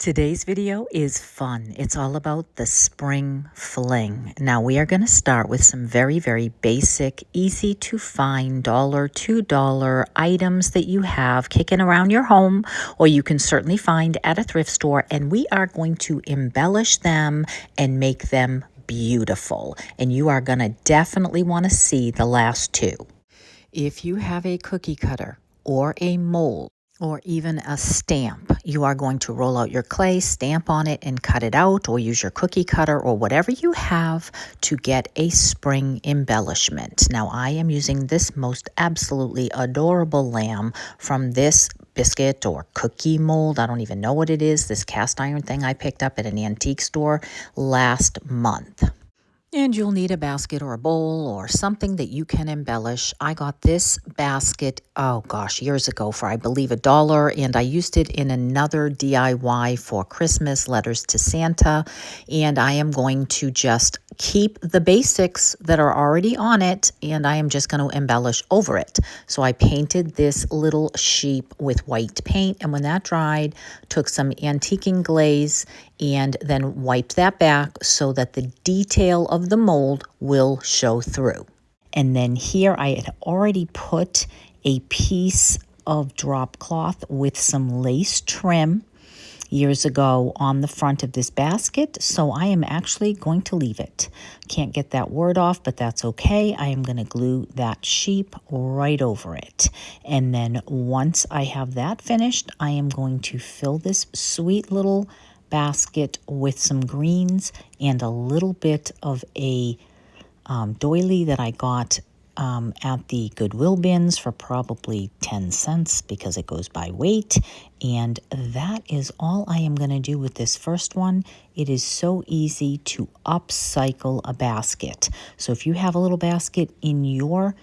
Today's video is fun. It's all about the spring fling. Now we are going to start with some very basic, easy to find $1, $2 items that you have kicking around your home, or you can certainly find at a thrift store, and we are going to embellish them and make them beautiful. And you are going to definitely want to see the last two. If you have a cookie cutter or a mold, or even a stamp, you are going to roll out your clay, stamp on it, and cut it out, or use your cookie cutter or whatever you have to get a spring embellishment. Now, I am using this most absolutely adorable lamb from this biscuit or cookie mold. I don't even know what it is, this cast iron thing I picked up at an antique store last month. And you'll need a basket or a bowl or something that you can embellish. I got this basket, oh gosh, years ago for I believe $1, and I used it in another DIY for Christmas, letters to Santa. And I am going to just keep the basics that are already on it, and I am just going to embellish over it. So I painted this little sheep with white paint, and when that dried, took some antiquing glaze and then wiped that back so that the detail of the mold will show through. And then here I had already put a piece of drop cloth with some lace trim years ago on the front of this basket, so I am actually going to leave it. Can't get that word off, but that's okay. I am going to glue that sheep right over it. And then once I have that finished, I am going to fill this sweet little basket with some greens and a little bit of a doily that I got at the Goodwill bins for probably 10 cents because it goes by weight. And that is all I am going to do with this first one. It is so easy to upcycle a basket. So if you have a little basket in your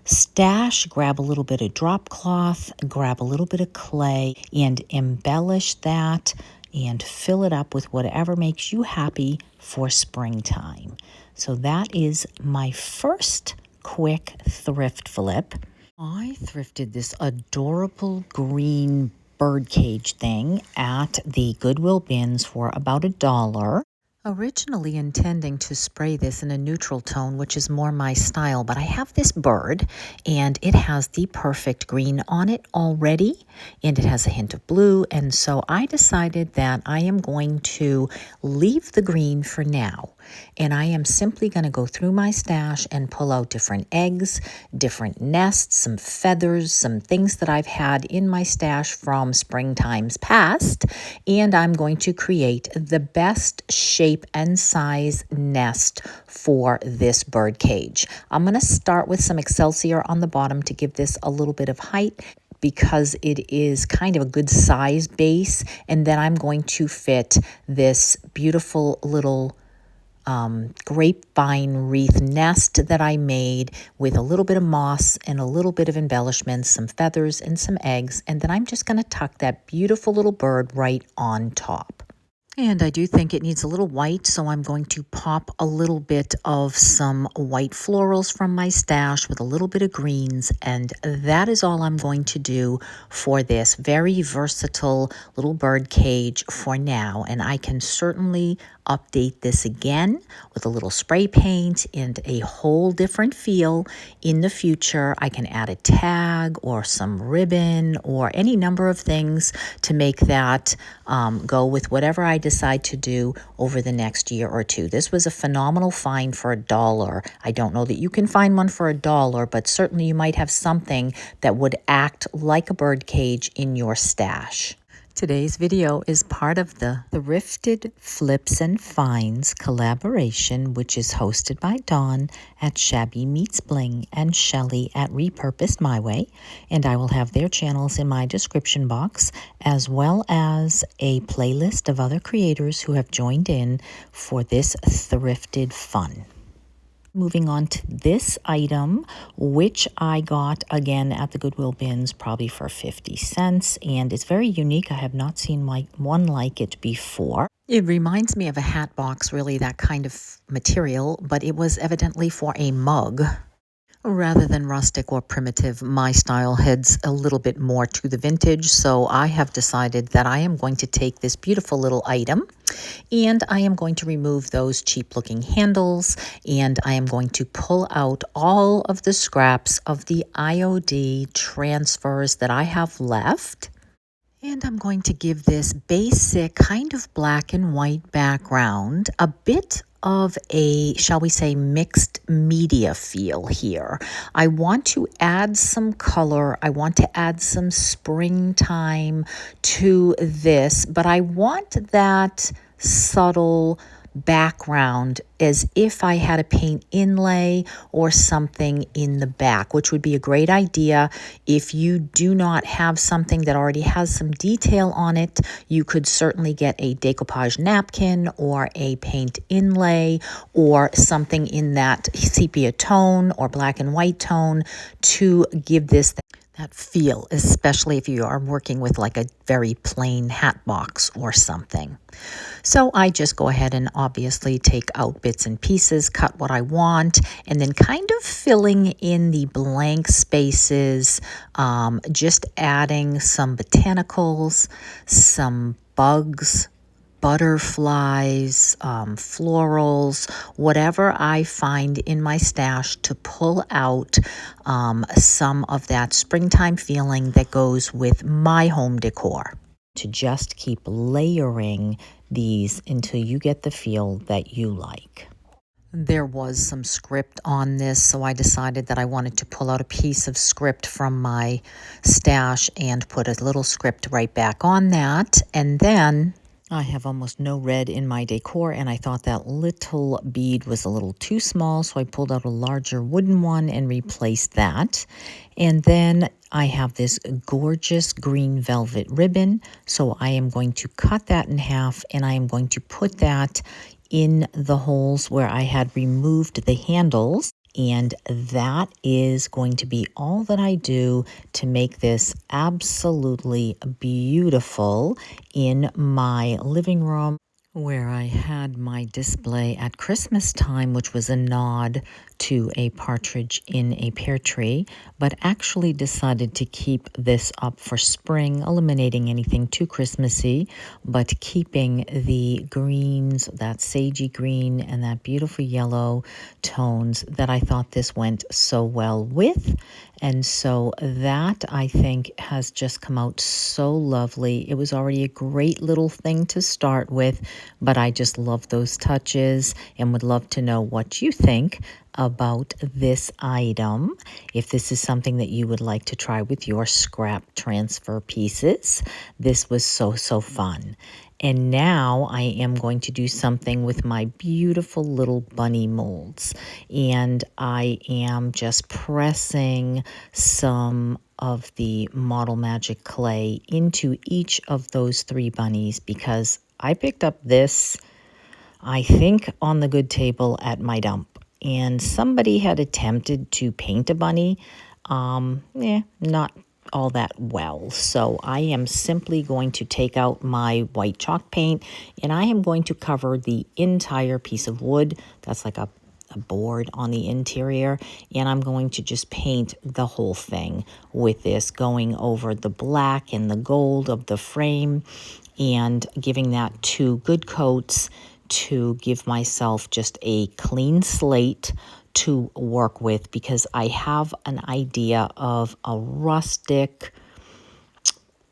stash, grab a little bit of drop cloth, grab a little bit of clay, and embellish that and fill it up with whatever makes you happy for springtime. So that is my first quick thrift flip. I thrifted this adorable green birdcage thing at the Goodwill bins for about $1. Originally intending to spray this in a neutral tone, which is more my style, but I have this bird and it has the perfect green on it already, and it has a hint of blue, and so I decided that I am going to leave the green for now. And I am simply going to go through my stash and pull out different eggs, different nests, some feathers, some things that I've had in my stash from springtimes past. And I'm going to create the best shape and size nest for this bird cage. I'm going to start with some excelsior on the bottom to give this a little bit of height, because it is kind of a good size base. And then I'm going to fit this beautiful little grapevine wreath nest that I made with a little bit of moss and a little bit of embellishments, some feathers and some eggs, and then I'm just going to tuck that beautiful little bird right on top. And I do think it needs a little white, so I'm going to pop a little bit of some white florals from my stash with a little bit of greens, and that is all I'm going to do for this very versatile little bird cage for now. And I can certainly update this again with a little spray paint and a whole different feel in the future. I can add a tag or some ribbon or any number of things to make that go with whatever I decide to do over the next year or two. This was a phenomenal find for $1. I don't know that you can find one for $1, but certainly you might have something that would act like a bird cage in your stash. Today's video is part of the Thrifted Flips and Finds collaboration, which is hosted by Dawn at Shabby Meets Bling and Shelly at Repurposed My Way, and I will have their channels in my description box, as well as a playlist of other creators who have joined in for this thrifted fun. Moving on to this item, which I got again at the Goodwill bins probably for 50 cents, and it's very unique. I have not seen one like it before. It reminds me of a hat box, really, that kind of material, but it was evidently for a mug. Rather than rustic or primitive, my style heads a little bit more to the vintage, so I have decided that I am going to take this beautiful little item and I am going to remove those cheap looking handles, and I am going to pull out all of the scraps of the IOD transfers that I have left. And I'm going to give this basic kind of black and white background a bit of a, shall we say, mixed media feel here. I want to add some color. I want to add some springtime to this, but I want that subtle background as if I had a paint inlay or something in the back, which would be a great idea. If you do not have something that already has some detail on it, you could certainly get a decoupage napkin or a paint inlay or something in that sepia tone or black and white tone to give this that feel, especially if you are working with like a very plain hat box or something. So I just go ahead and obviously take out bits and pieces, cut what I want, and then kind of filling in the blank spaces, just adding some botanicals, some bugs, butterflies, florals, whatever I find in my stash to pull out some of that springtime feeling that goes with my home decor. To just keep layering these until you get the feel that you like. There was some script on this, so I decided that I wanted to pull out a piece of script from my stash and put a little script right back on that. And then I have almost no red in my decor, and I thought that little bead was a little too small, so I pulled out a larger wooden one and replaced that. And then I have this gorgeous green velvet ribbon, so I am going to cut that in half, and I am going to put that in the holes where I had removed the handles. And that is going to be all that I do to make this absolutely beautiful in my living room, where I had my display at Christmas time, which was a nod to a partridge in a pear tree, but actually decided to keep this up for spring, eliminating anything too Christmassy, but keeping the greens, that sagey green and that beautiful yellow tones that I thought this went so well with. And so that, I think, has just come out so lovely. It was already a great little thing to start with, but I just love those touches and would love to know what you think about this item. If this is something that you would like to try with your scrap transfer pieces, this was so fun. And now I am going to do something with my beautiful little bunny molds. And I am just pressing some of the Model Magic clay into each of those 3 bunnies, because I picked up this, I think, on the good table at my dump. And somebody had attempted to paint a bunny, not all that well. So I am simply going to take out my white chalk paint, and I am going to cover the entire piece of wood. That's like a board on the interior, and I'm going to just paint the whole thing with this, going over the black and the gold of the frame and giving that 2 good coats to give myself just a clean slate to work with, because I have an idea of a rustic,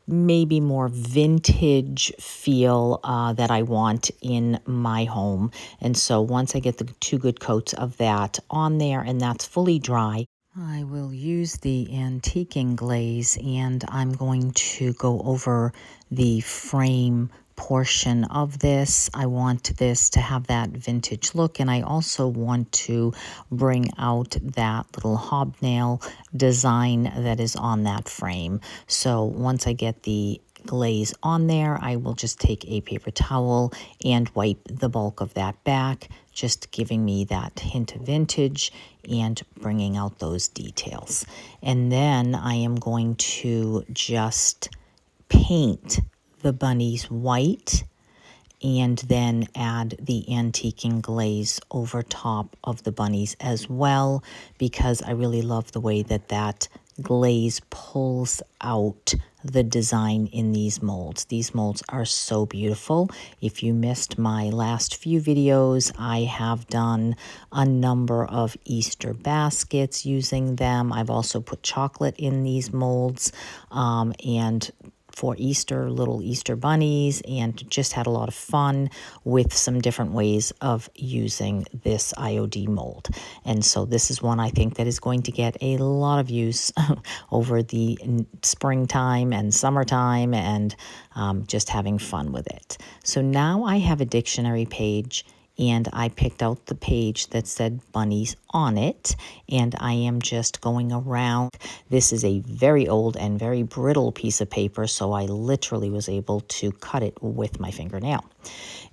maybe more vintage feel that I want in my home. And so once I get the 2 good coats of that on there and that's fully dry, I will use the antiquing glaze, and I'm going to go over the frame portion of this. I want this to have that vintage look, and I also want to bring out that little hobnail design that is on that frame. So once I get the glaze on there, I will just take a paper towel and wipe the bulk of that back, just giving me that hint of vintage and bringing out those details. And then I am going to just paint the bunnies white and then add the antiquing glaze over top of the bunnies as well, because I really love the way that that glaze pulls out the design in these molds. These molds are so beautiful. If you missed my last few videos, I have done a number of Easter baskets using them. I've also put chocolate in these molds, and for Easter, little Easter bunnies, and just had a lot of fun with some different ways of using this IOD mold. And so this is one I think that is going to get a lot of use over the springtime and summertime, and just having fun with it. So now I have a dictionary page, and I picked out the page that said bunnies on it, and I am just going around. This is a very old and very brittle piece of paper, so I literally was able to cut it with my fingernail.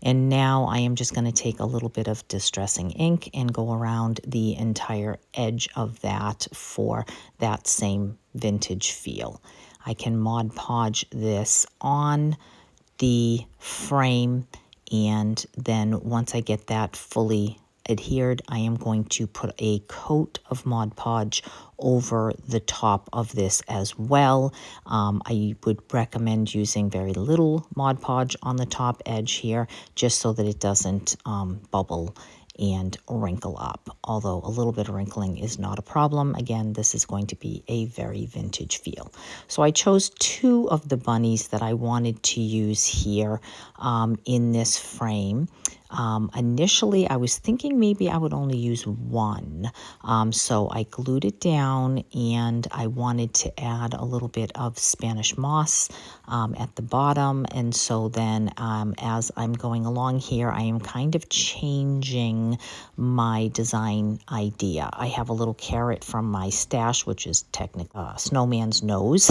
And now I am just going to take a little bit of distressing ink and go around the entire edge of that for that same vintage feel. I can Mod Podge this on the frame, and then once I get that fully adhered, I am going to put a coat of Mod Podge over the top of this as well. I would recommend using very little Mod Podge on the top edge here, just so that it doesn't bubble and wrinkle up, although a little bit of wrinkling is not a problem. Again, this is going to be a very vintage feel. So I chose two of the bunnies that I wanted to use here in this frame. Initially, I was thinking maybe I would only use one. So I glued it down, and I wanted to add a little bit of Spanish moss at the bottom. And so then as I'm going along here, I am kind of changing my design idea. I have a little carrot from my stash, which is technically snowman's nose.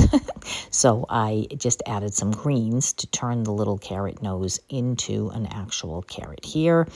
So I just added some greens to turn the little carrot nose into an actual carrot here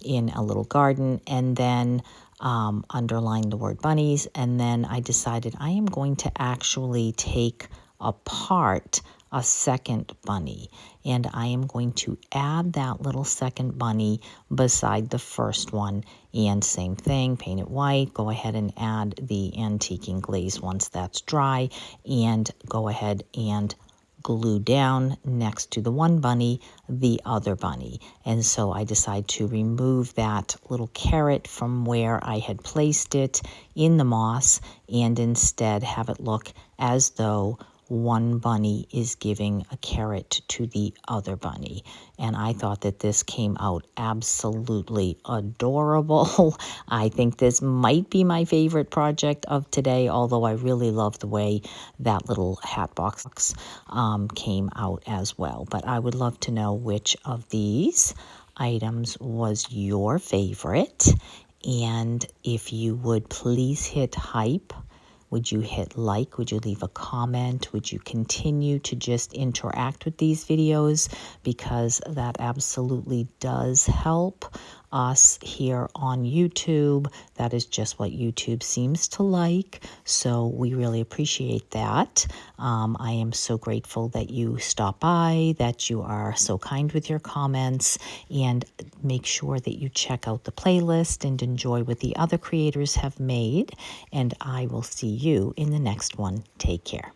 in a little garden, and then underline the word bunnies. And then I decided I am going to actually take apart a second bunny, and I am going to add that little second bunny beside the first one, and same thing, paint it white, go ahead and add the antiquing glaze once that's dry, and go ahead and glue down next to the one bunny the other bunny. And so I decide to remove that little carrot from where I had placed it in the moss, and instead have it look as though one bunny is giving a carrot to the other bunny. And I thought that this came out absolutely adorable. I think this might be my favorite project of today, although I really love the way that little hat box came out as well. But I would love to know which of these items was your favorite. And if you would please hit hype. Would you hit like? Would you leave a comment? Would you continue to just interact with these videos? Because that absolutely does help us here on YouTube. That is just what YouTube seems to like. So we really appreciate that. I am so grateful that you stop by, that you are so kind with your comments, and make sure that you check out the playlist and enjoy what the other creators have made. And I will see you in the next one. Take care.